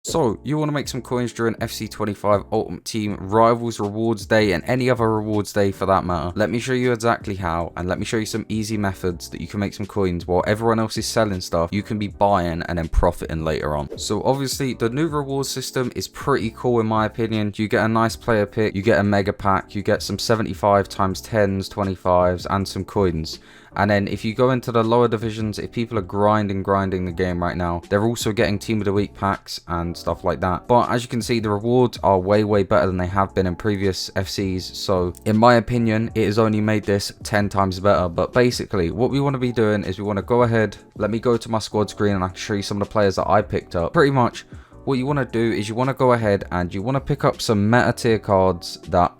So, you want to make some coins during FC25 Ultimate Team Rivals Rewards Day and any other rewards day for that matter. Let me show you exactly how, and let me show you some easy methods that you can make some coins while everyone else is selling stuff. You can be buying and then profiting later on. So obviously the new reward system is pretty cool in my opinion. You get a nice player pick, you get a mega pack, you get some 75 times 10s, 25s and some coins. And then if you go into the lower divisions, if people are grinding the game right now, they're also getting team of the week packs and stuff like that. But as you can see, the rewards are way better than they have been in previous FCs. So in my opinion, it has only made this 10 times better. But basically what we want to be doing is we want to go ahead, let me go to my squad screen and I can show you some of the players that I picked up. Pretty much what you want to do is you want to go ahead and you want to pick up some meta tier cards that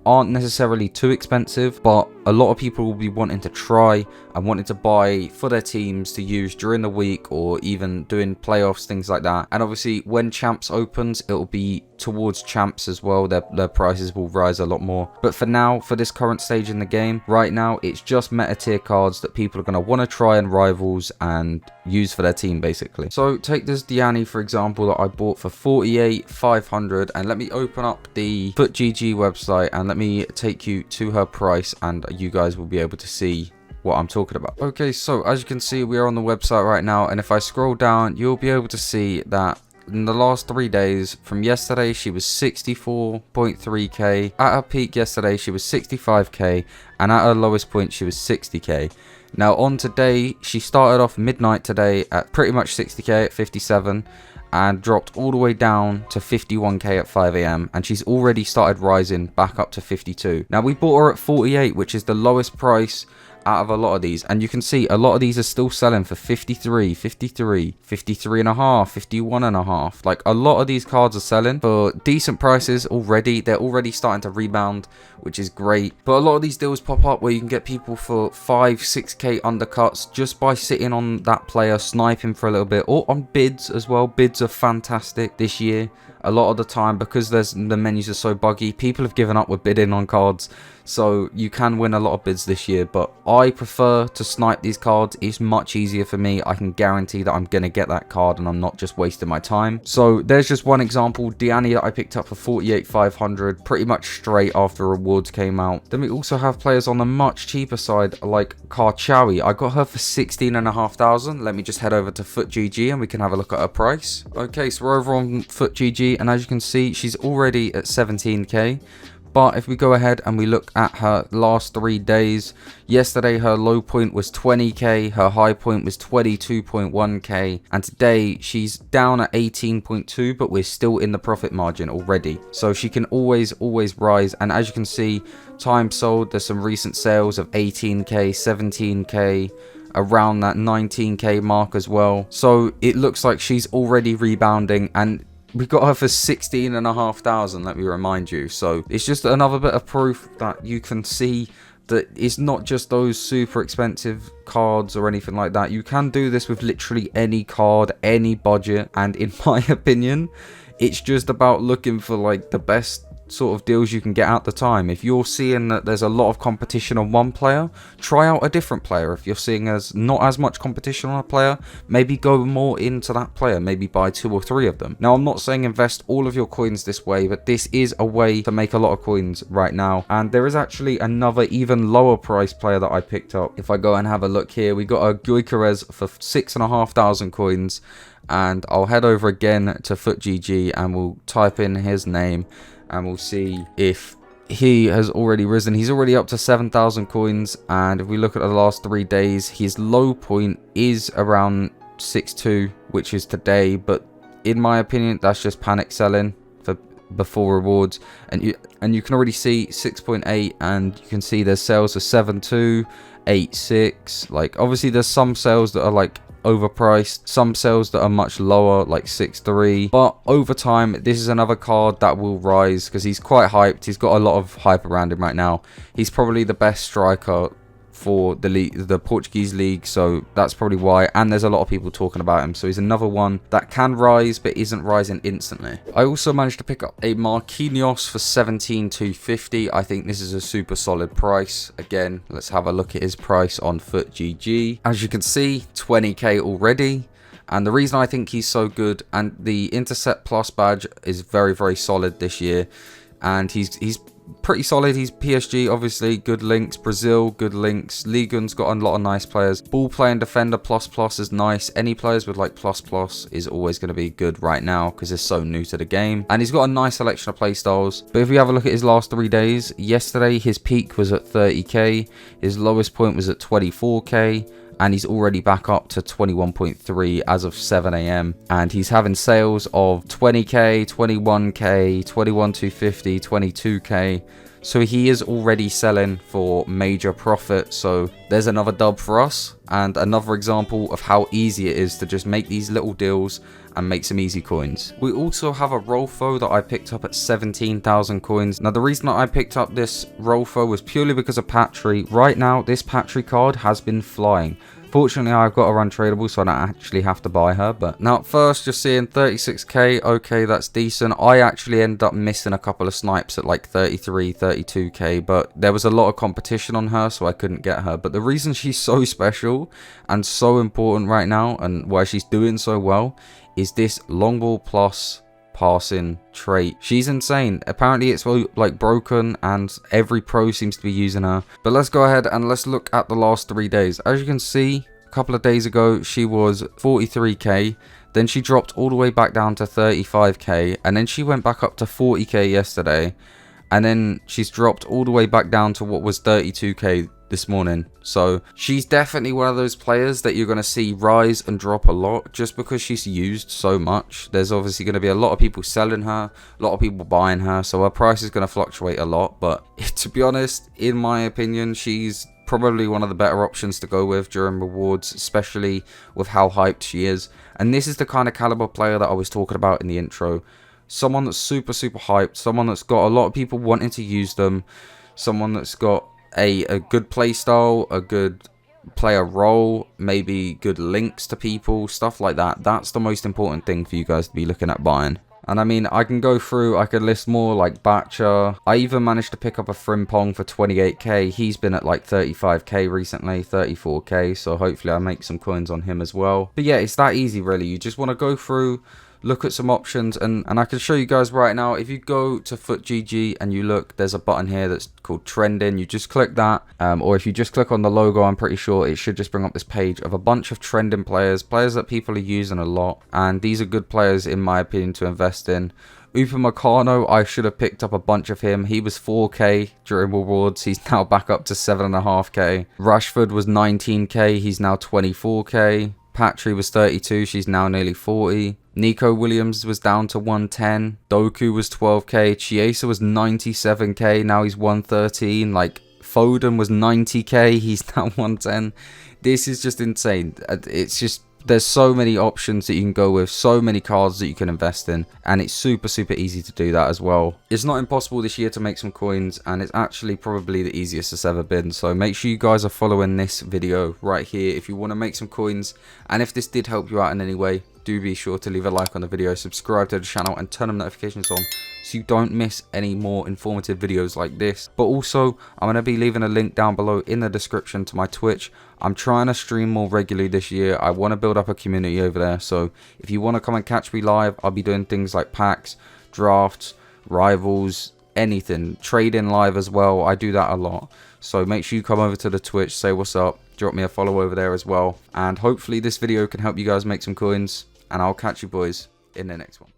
aren't necessarily too expensive, but a lot of people will be wanting to try and wanting to buy for their teams to use during the week or even doing playoffs, things like that. And obviously when champs opens, it will be towards champs as well. Their prices will rise a lot more. But for now, for this current stage in the game, right now, it's just meta tier cards that people are going to want to try in rivals and use for their team basically. So take this Diani for example that I bought for 48,500, and let me open up the FootGG website and let me take you to her price and you guys will be able to see what I'm talking about. Okay, so as you can see, we are on the website right now, and if I scroll down, you'll be able to see that in the last 3 days, from yesterday she was 64.3k, at her peak yesterday she was 65k, and at her lowest point she was 60k. Now on today, she started off midnight today at pretty much 60k at 57 and dropped all the way down to 51k at 5 AM, and she's already started rising back up to 52. Now we bought her at 48, which is the lowest price out of a lot of these, and you can see a lot of these are still selling for 53, 53, 53 and a half, 51 and a half. Like a lot of these cards are selling for decent prices already. They're already starting to rebound, which is great. But a lot of these deals pop up where you can get people for 5, 6k undercuts just by sitting on that player, sniping for a little bit, or on bids as well. Bids are fantastic this year. A lot of the time, because the menus are so buggy, people have given up with bidding on cards. So you can win a lot of bids this year, but I prefer to snipe these cards. It's much easier for me. I can guarantee that I'm going to get that card and I'm not just wasting my time. So there's just one example. Diani that I picked up for 48,500 pretty much straight after rewards came out. Then we also have players on the much cheaper side like Karchawi. I got her for 16,500. Let me just head over to FootGG and we can have a look at her price. Okay, so we're over on FootGG, and as you can see, she's already at 17k. But if we go ahead and we look at her last 3 days, yesterday her low point was 20k, her high point was 22.1k, and today she's down at 18.2, but we're still in the profit margin already. So she can always rise, and as you can see, time sold, there's some recent sales of 18k, 17k, around that 19k mark as well. So it looks like she's already rebounding, and we got her for 16,500, let me remind you. So it's just another bit of proof that you can see that it's not just those super expensive cards or anything like that. You can do this with literally any card, any budget, and in my opinion, it's just about looking for like the best sort of deals you can get at the time. If you're seeing that there's a lot of competition on one player, try out a different player. If you're seeing as not as much competition on a player, maybe go more into that player, maybe buy 2 or 3 of them. Now I'm not saying invest all of your coins this way, but this is a way to make a lot of coins right now. And there is actually another even lower price player that I picked up. If I go and have a look here, we got a Gyökeres for 6,500 coins, and I'll head over again to FootGG and we'll type in his name and we'll see if he has already risen. He's already up to 7,000 coins, and if we look at the last 3 days, his low point is around 6.2, which is today, but in my opinion that's just panic selling for before rewards. And you can already see 6.8, and you can see there's sales of 7.2, 8.6. like obviously there's some sales that are like overpriced, some sales that are much lower like 6.3, but over time this is another card that will rise because he's quite hyped. He's got a lot of hype around him right now. He's probably the best striker for the league, the Portuguese league, so that's probably why, and there's a lot of people talking about him, so he's another one that can rise but isn't rising instantly. I also managed to pick up a Marquinhos for 17,250. I think this is a super solid price. Again, let's have a look at his price on FootGG. As you can see, 20k already, And the reason I think he's so good, and the Intercept Plus badge is very, very solid this year. And he's pretty solid. He's PSG, obviously, good links. Brazil, good links. Ligon's got a lot of nice players. Ball playing defender plus is nice. Any players with like plus is always going to be good right now because it's so new to the game. And he's got a nice selection of playstyles. But if we have a look at his last 3 days, yesterday his peak was at 30k. His lowest point was at 24k. And he's already back up to 21.3 as of 7 AM. And he's having sales of 20k, 21k, 21,250, 22k. So he is already selling for major profit. So there's another dub for us, and another example of how easy it is to just make these little deals and make some easy coins. We also have a Rolfo that I picked up at 17,000 coins. Now the reason that I picked up this Rolfo was purely because of Patry. Right now this Patry card has been flying. Fortunately, I've got her untradable, so I don't actually have to buy her. But now at first, just seeing 36k, okay, that's decent. I actually ended up missing a couple of snipes at like 33, 32k, but there was a lot of competition on her, so I couldn't get her. But the reason she's so special and so important right now, and why she's doing so well, is this long ball plus passing trait. She's insane. Apparently it's like broken and every pro seems to be using her. But let's go ahead and let's look at the last 3 days. As you can see, a couple of days ago she was 43k, then she dropped all the way back down to 35k, and then she went back up to 40k yesterday, and then she's dropped all the way back down to what was 32k this morning. So she's definitely one of those players that you're going to see rise and drop a lot just because she's used so much. There's obviously going to be a lot of people selling her, a lot of people buying her, so her price is going to fluctuate a lot. But to be honest, in my opinion, she's probably one of the better options to go with during rewards, especially with how hyped she is. And this is the kind of caliber player that I was talking about in the intro. Someone that's super hyped, someone that's got a lot of people wanting to use them, someone that's got a good play style, a good player role, maybe good links to people, stuff like that. That's the most important thing for you guys to be looking at buying. And I mean, I can go through, I could list more like Batcher. I even managed to pick up a Frimpong for 28k. He's been at like 35k recently, 34k. So hopefully I make some coins on him as well. But yeah, it's that easy really. You just want to go through, look at some options, and I can show you guys right now. If you go to FootGG and you look, there's a button here that's called trending. You just click that, or if you just click on the logo, I'm pretty sure it should just bring up this page of a bunch of trending players that people are using a lot, and these are good players in my opinion to invest in. Upamecano, I should have picked up a bunch of him. He was 4k during rewards. He's now back up to 7.5k. Rashford was 19k. He's now 24k. Patry was 32. She's now nearly 40. Nico Williams was down to 110. Doku was 12k. Chiesa was 97k. Now he's 113. Like, Foden was 90k. He's now 110. This is just insane. It's just, there's so many options that you can go with, so many cards that you can invest in, and it's super easy to do that as well. It's not impossible this year to make some coins, and it's actually probably the easiest it's ever been. So make sure you guys are following this video right here if you want to make some coins, and if this did help you out in any way, do be sure to leave a like on the video, subscribe to the channel, and turn on notifications on so you don't miss any more informative videos like this. But also, I'm going to be leaving a link down below in the description to my Twitch. I'm trying to stream more regularly this year. I want to build up a community over there. So if you want to come and catch me live, I'll be doing things like packs, drafts, rivals, anything. Trading live as well. I do that a lot. So make sure you come over to the Twitch, say what's up, drop me a follow over there as well. And hopefully this video can help you guys make some coins. And I'll catch you boys in the next one.